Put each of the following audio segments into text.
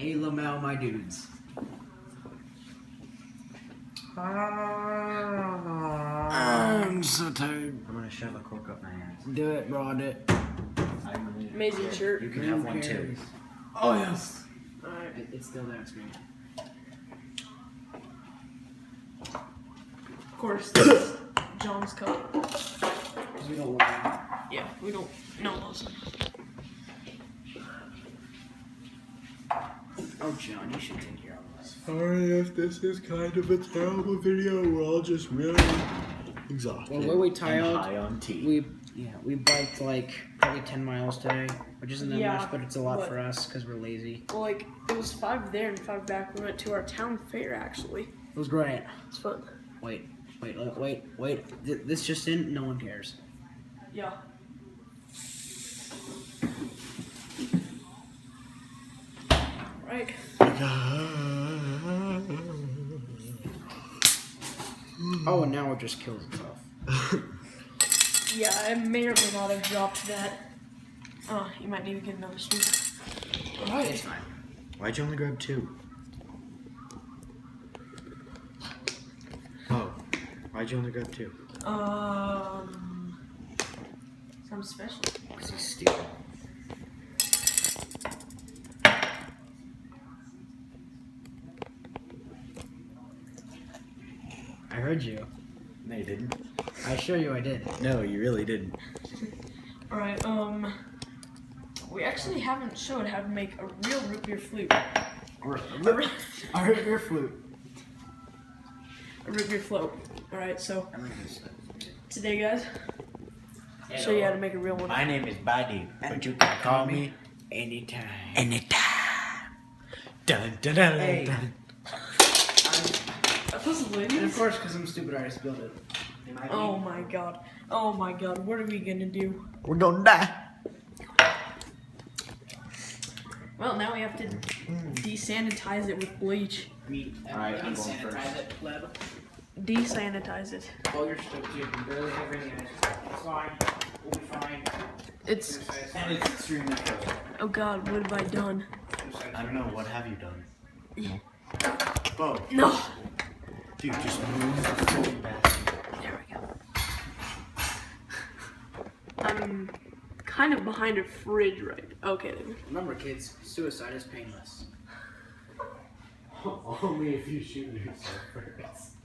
Hey, Lamau, my dudes. I'm so tired. I'm gonna shove a cork up my ass. Do it, bro. Do it. Amazing shirt. You can have one too. Oh, yes. Alright. It's still there on screen. Of course, this is John's cup. Because we don't want to. Yeah, we don't know those. Oh, John, you should take care of this. Sorry if this is kind of a terrible video. We're all just really exhausted. Well, where we tired, and high on tea. we biked like probably 10 miles today, which isn't that Yeah, much, but it's a lot but- for us because we're lazy. Well, like, it was 5 there and 5 back. We went to our town fair, actually. It was great. It's fun. Wait. This just in, no one cares. Yeah. Right. Oh, and now it just kills itself. Yeah, I may or may not have dropped that. Oh, you might need to get another sweep. It's fine. Why'd you only grab 2? Oh, why'd you only grab 2? Something special. Because he's stupid. I heard you. No, you didn't. I assure you I did. No, you really didn't. Alright, we actually haven't showed how to make a real root beer flute. I heard your flute. A root beer float. Alright, so I like this. today, guys, I'll show you how to make a real one. My name is Buddy, but you can call me Anytime. anytime. Dun dun dun Hey. dun. That was And of ladies. course, because I'm stupid, I just built it. Oh my god. Oh my god. What are we gonna do? We're gonna die. Well, now we have to desanitize it with bleach. Alright, I'm going sanitize first. it, pleb. Desanitize it. Oh, you're stupid. You barely have any eyes. It's fine. We'll be fine. It's. And it's extremely close. Oh god, what have I done? I don't know, what have you done? Bo, No! dude, just move the phone back. There we go. I'm kind of behind a fridge right. Okay, there we go. Remember, kids, suicide is painless. Only if you shoot yourself first.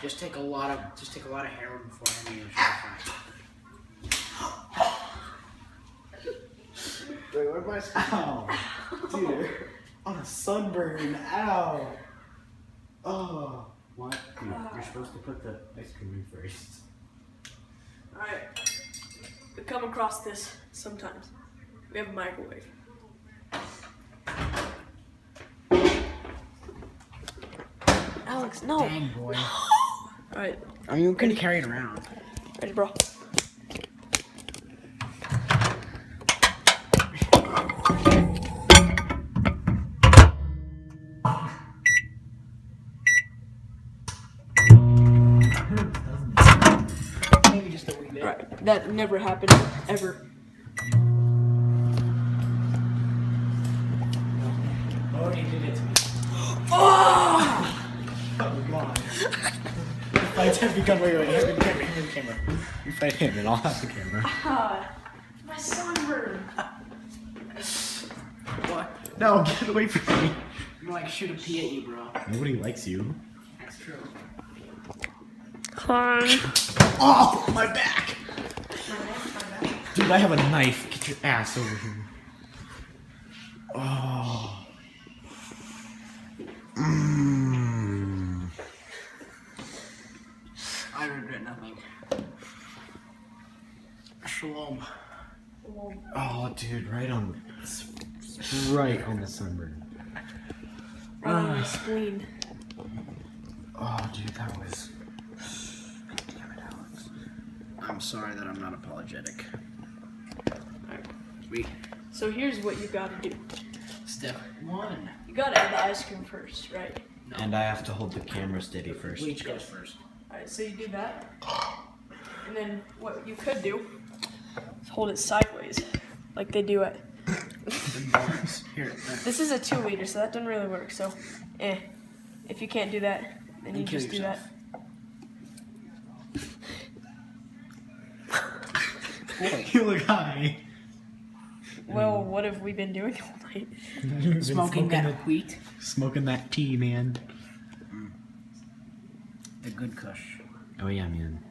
Just take a lot of heroin before and you'll be fine. Wait, where'd my ow, dude, on a sunburn, ow. Oh, what? Dude, you're supposed to put the ice cream in first. Alright. We come across this sometimes. We have a microwave. Alex, no! Dang, boy. Alright, I mean, we couldn't carry it around. ready, bro? Maybe just a wee bit. Alright, that never happened, ever. Oh, he did it to me. Oh! Come on. Fight him, become wait, him in camera. You fight him and I'll have the camera. Ah, my sunburn! What? No, get away from me. I'm like shoot a pea at you, bro. Nobody likes you. That's true. Hi. Oh, my back! Dude, I have a knife. Get your ass over here. Oh. Mmm. I regret nothing. Shalom. Oh, dude, right on the sunburn. Right on my spleen. Oh, dude, that was. Damn it, Alex. I'm sorry that I'm not apologetic. So here's what you gotta do. Step 1. You gotta add the ice cream first, right? No. And I have to hold the camera steady first. Bleach goes first. Alright, so you do that. And then what you could do is hold it sideways, like they do at Here. This is a 2 liter, so that doesn't really work. So, if you can't do that, then you kill just do yourself. that. You look high. Well, what have we been doing all night? Smoking that wheat. Smoking that tea, man. The good kush. Oh yeah, man.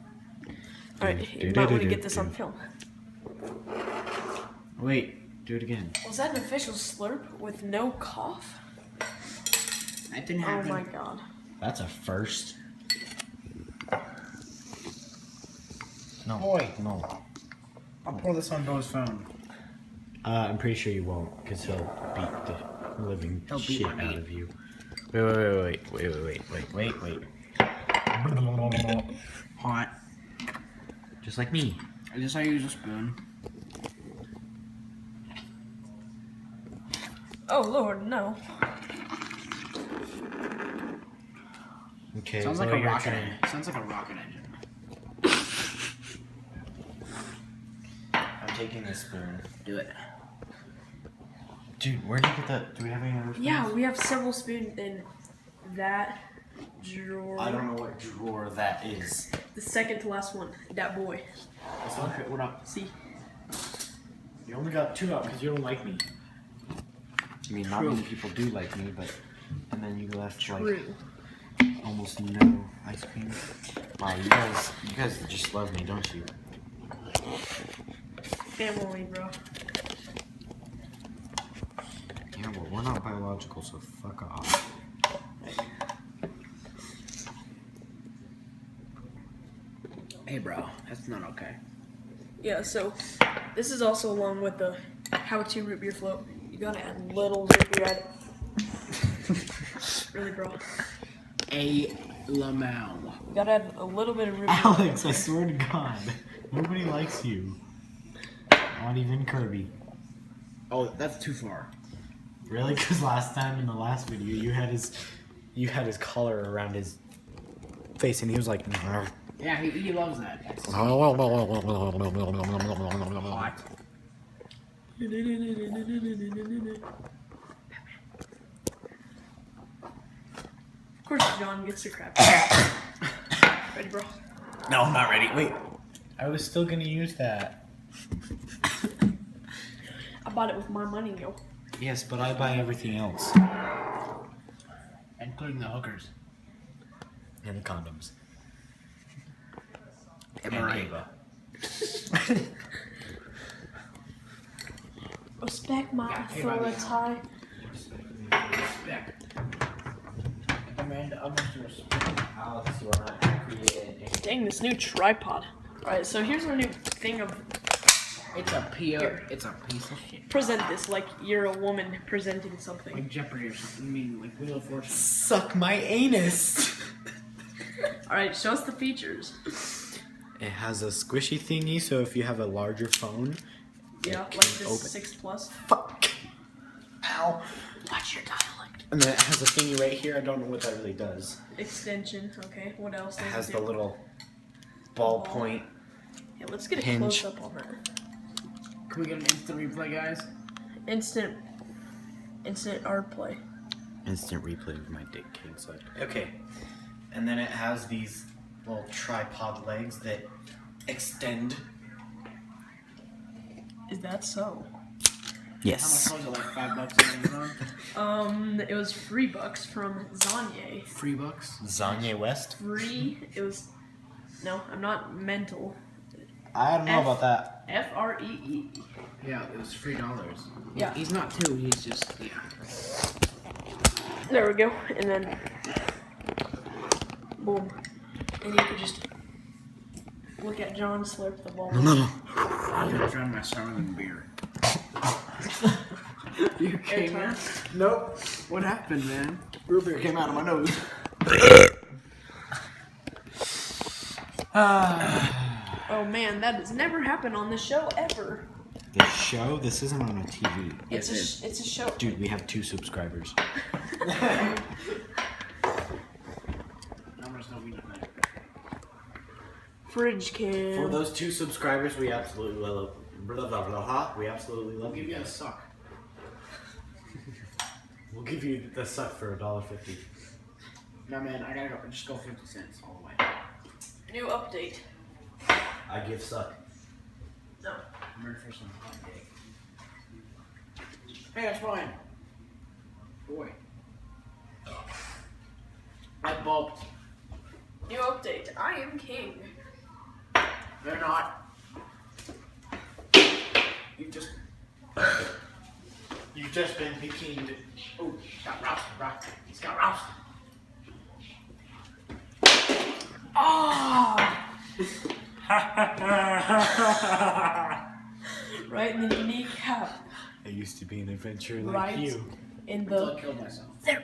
All right, you might want to get this on film. Wait, do it again. Was that an official slurp with no cough? That didn't Oh happen. my god. That's a first. No. Boy. No. I'll pour this on Bo's phone. I'm pretty sure you won't, because he'll beat the living He'll beat shit my out meat. of you. Wait. Hot. Just like me. I just use a spoon. Oh lord, no. Okay. Sounds like so a your rocket turn. engine. Sounds like a rocket engine. I'm taking this spoon. Do it. Dude, where did you get that? Do we have any other spoons? Yeah, we have several spoons in that drawer. I don't know what drawer that is. The second to last one. That boy. It's not What up? See? You only got 2 out because you don't like me. I mean, not True. many people do like me, but and then you left like True. almost no ice cream. Wow, you guys just love me, don't you? Family, bro. Yeah, well, we're not biological, so fuck off. Hey, bro. That's not okay. Yeah, so this is also along with the how to root beer float. You gotta add little root beer at it. Really, bro. A lamau. You gotta add a little bit of root beer. Alex, I swear to God, nobody likes you. Not even Kirby. Oh, that's too far. Really? Because last time in the last video, you had his collar around his face, and he was like, Yeah, he loves that. That's hot. Of course, John gets the crap. Ready, bro? No, I'm not ready. Wait. I was still gonna use that. I bought it with my money, yo. Yes, but I buy everything else. Including the hookers. And condoms. And Ava. Respect my Yeah, hey, buddy. authority. Respect. Demand utmost respect. Alex, you are not accurate. Dang, this new tripod. Alright, so here's our new thing of It's a piece of shit. present this like you're a woman presenting something. Like Jeopardy or something. I mean, like Wheel of Fortune. Suck my anus. Alright, show us the features. It has a squishy thingy, so if you have a larger phone, Yeah, it like can this open. 6 Plus. Fuck. Ow. Watch your dialect. And then it has a thingy right here. I don't know what that really does. Extension, okay. What else? It does has it the do? little ballpoint. Yeah, let's get a hinge. close up on that. Can we get an instant replay, guys? Instant art play. Instant replay of my dick king side. Okay. And then it has these little tripod legs that extend. Is that so? Yes. How much was it? Like $5 on Amazon? It was $3 from Zanye. $3. Zanye West? Free. It was. No, I'm not mental. I don't know about that. FREE. Yeah, it was $3. Yeah. He's not two. He's just yeah. There we go. And then. Boom. And you could just look at John slurp the ball. I'm gonna drown my sorrow in beer. You okay, man? Airtime. Nope. What happened, man? Root beer came out of my nose. Oh man, that has never happened on the show ever. This show? This isn't on a TV. Yes, it is. It's a show. Dude, we have 2 subscribers. I'm gonna stop eating that. Fridge cam. For those 2 subscribers, we absolutely love. We absolutely I'll love give you you a guys. suck. give you the suck for $1.50. No man, I gotta go. Just go 50 cents all the way. New update. I give suck. No. I'm ready for some hot cake. Hey, that's fine. Boy. I bulked. New update. I am king. They're not. You've just been bekined. Oh, got rousted, bro. He's got rousted. Ah! Right in the kneecap. I used to be an adventurer Right in Until I the. killed myself. There.